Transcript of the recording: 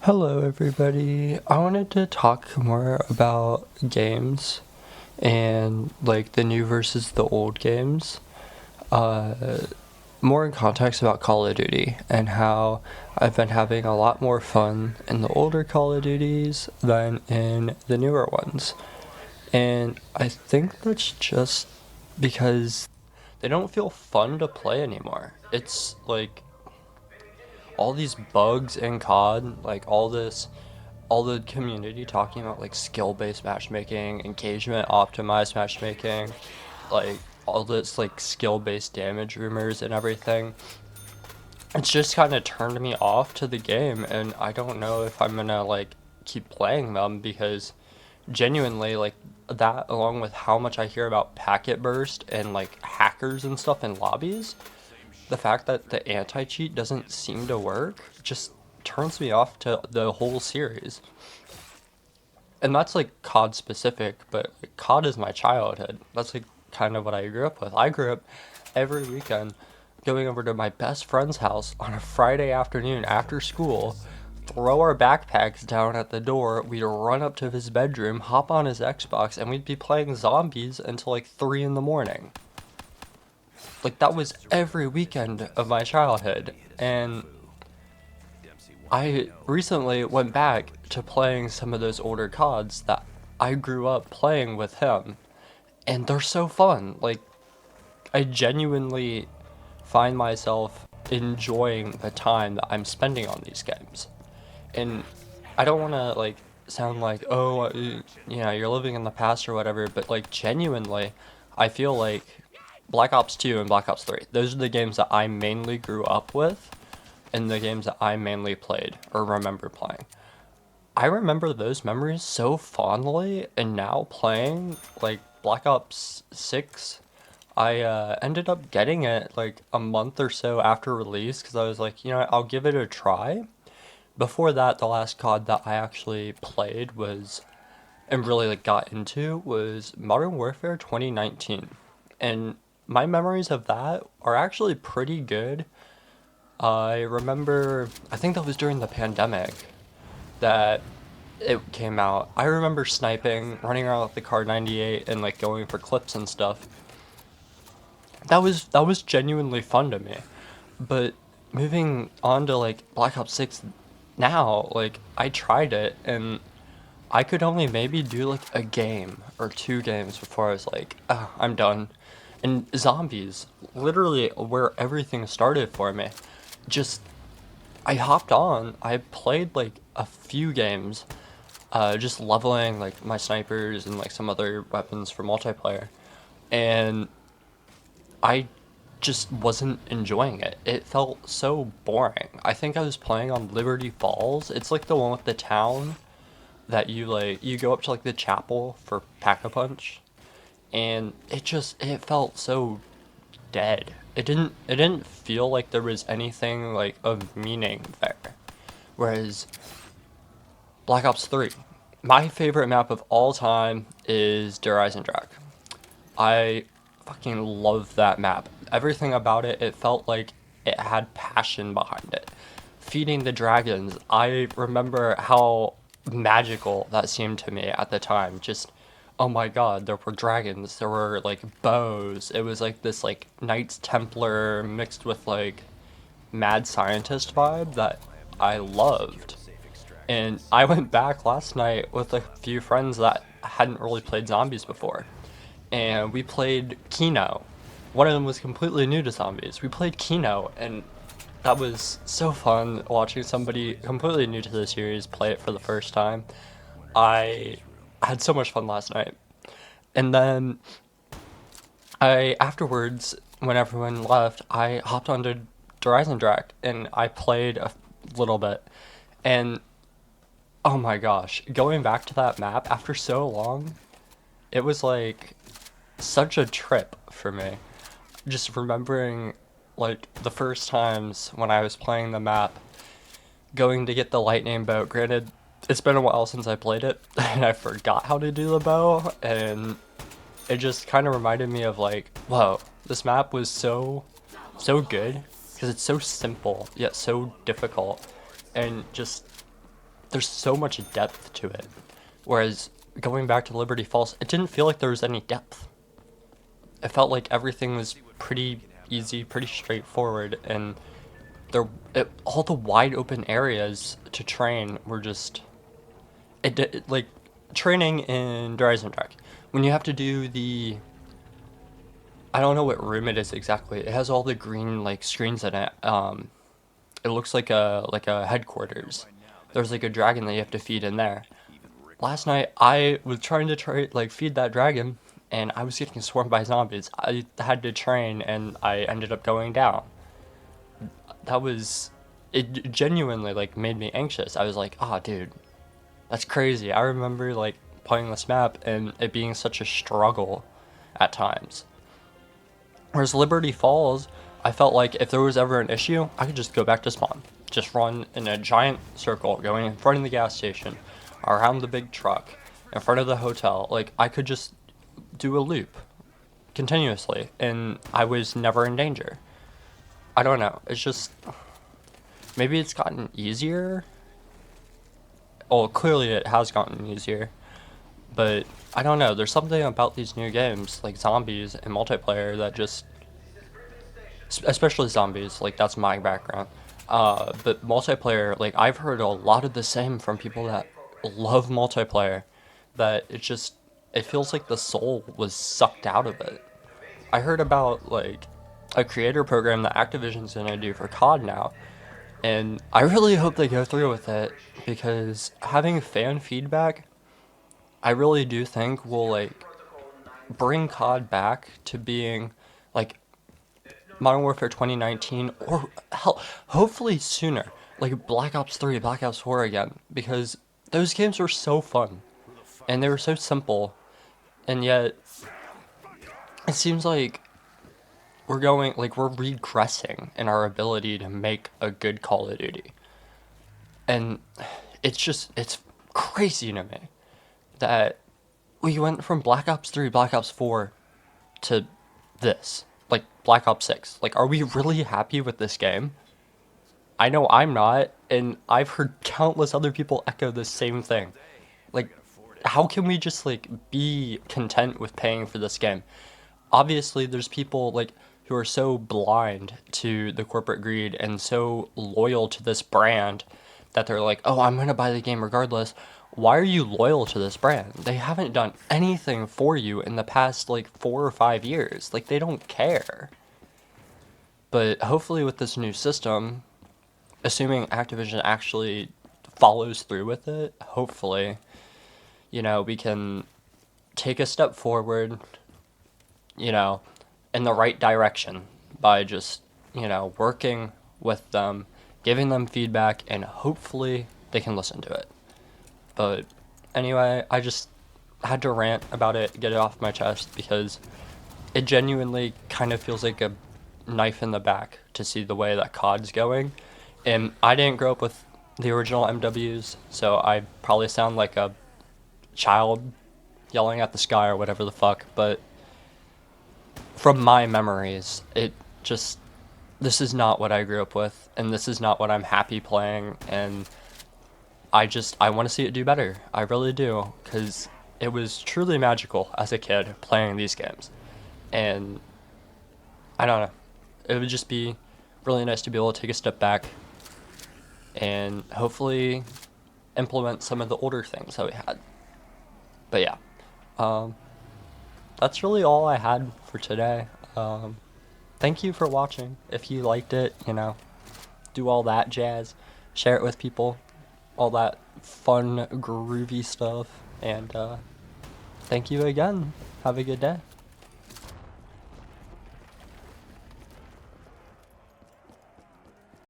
Hello, everybody. I wanted to talk more about games and like the new versus the old games. Uh, More in context about Call of Duty and how I've been having a lot more fun in the older Call of Duties than in the newer ones. And I think that's just because they don't feel fun to play anymore. It's like all these bugs in COD, like all the community talking about like skill-based matchmaking, engagement optimized matchmaking, like all this like skill-based damage rumors and everything. It's just kind of turned me off to the game, and I don't know if I'm gonna like keep playing them because genuinely like that, along with how much I hear about packet burst and like hackers and stuff in lobbies, the fact that the anti-cheat doesn't seem to work just turns me off to the whole series. And that's like COD specific, but like, COD is my childhood. That's like kind of what I grew up with. I grew up every weekend going over to my best friend's house on a Friday afternoon after school, throw our backpacks down at the door, we'd run up to his bedroom, hop on his Xbox, and we'd be playing zombies until like 3 in the morning. Like that was every weekend of my childhood. And I recently went back to playing some of those older CODs that I grew up playing with him, and they're so fun. Like, I genuinely find myself enjoying the time that I'm spending on these games. And I don't want to, like, sound like, oh, you're living in the past or whatever, but, like, genuinely, I feel like Black Ops 2 and Black Ops 3, those are the games that I mainly grew up with and the games that I mainly played or remember playing. I remember those memories so fondly, and now playing like Black Ops 6, I ended up getting it like a month or so after release because I was like, I'll give it a try. Before that, the last COD that I actually played was and really like got into was Modern Warfare 2019. And my memories of that are actually pretty good. I remember, I think that was during the pandemic that it came out. I remember sniping, running around with the Car 98 and like going for clips and stuff. That was genuinely fun to me. But moving on to like Black Ops 6 now, like I tried it and I could only maybe do like a game or two games before I was like, I'm done. And zombies, literally where everything started for me, just I hopped on. I played like a few games, just leveling like my snipers and like some other weapons for multiplayer, and I just wasn't enjoying it. It felt so boring. I think I was playing on Liberty Falls. It's like the one with the town that you go up to like the chapel for Pack-a-Punch, and it felt so dead. It didn't feel like there was anything like of meaning there. Whereas Black Ops 3, my favorite map of all time is Der Eisendrache. I fucking love that map. Everything about it, it felt like it had passion behind it. Feeding the dragons, I remember how magical that seemed to me at the time. Just, oh my god, there were dragons, there were like bows. It was like this like Knights Templar mixed with like mad scientist vibe that I loved. And I went back last night with a few friends that hadn't really played zombies before. And we played Kino. One of them was completely new to zombies. We played Kino, and that was so fun watching somebody completely new to the series play it for the first time. I had so much fun last night. And then afterwards, when everyone left, I hopped onto Horizon Drac and I played a little bit. And oh my gosh, going back to that map after so long, it was like such a trip for me. Just remembering like the first times when I was playing the map, going to get the lightning bow. Granted, it's been a while since I played it, and I forgot how to do the bow, and it just kind of reminded me of like, whoa, this map was so good because it's so simple yet so difficult, and just there's so much depth to it. Whereas going back to Liberty Falls, it didn't feel like there was any depth. It felt like everything was pretty easy, pretty straightforward, and all the wide open areas to train were just like training in Dreisendrach. When you have to do the, I don't know what room it is exactly. It has all the green like screens in it. It looks like a headquarters. There's like a dragon that you have to feed in there. Last night I was trying to feed that dragon, and I was getting swarmed by zombies. I had to train, and I ended up going down. It genuinely like made me anxious. I was like, oh dude, that's crazy. I remember like playing this map and it being such a struggle at times. Whereas Liberty Falls, I felt like if there was ever an issue, I could just go back to spawn. Just run in a giant circle, going in front of the gas station, around the big truck, in front of the hotel. Like, I could just do a loop continuously, and I was never in danger. I don't know. It's just, maybe it's gotten easier. Oh, clearly it has gotten easier. But I don't know. There's something about these new games, like zombies and multiplayer, that just, especially zombies, like that's my background. But multiplayer, like I've heard a lot of the same from people that love multiplayer, that it feels like the soul was sucked out of it. I heard about like a creator program that Activision's gonna do for COD now, and I really hope they go through with it, because having fan feedback, I really do think will like bring COD back to being like Modern Warfare 2019, or hell, hopefully sooner, like Black Ops 3, Black Ops 4 again, because those games were so fun and they were so simple, and yet it seems like we're regressing in our ability to make a good Call of Duty. And it's crazy to me that we went from Black Ops 3, Black Ops 4 to this, like Black Ops 6. Like, are we really happy with this game? I know I'm not, and I've heard countless other people echo the same thing. Like, how can we just like be content with paying for this game? Obviously, there's people like who are so blind to the corporate greed and so loyal to this brand that they're like, oh, I'm gonna buy the game regardless. Why are you loyal to this brand? They haven't done anything for you in the past like 4 or 5 years. Like, they don't care. But hopefully with this new system, assuming Activision actually follows through with it, hopefully, we can take a step forward, in the right direction by just, working with them, giving them feedback, and hopefully they can listen to it. But anyway, I just had to rant about it, get it off my chest, because it genuinely kind of feels like a knife in the back to see the way that COD's going. And I didn't grow up with the original MWs, so I probably sound like a child yelling at the sky or whatever the fuck, but from my memories, this is not what I grew up with, and this is not what I'm happy playing, and I want to see it do better. I really do, because it was truly magical as a kid playing these games. And I don't know. It would just be really nice to be able to take a step back and hopefully implement some of the older things that we had. But yeah, that's really all I had for today. Thank you for watching. If you liked it, do all that jazz, share it with people, all that fun, groovy stuff, and thank you again. Have a good day.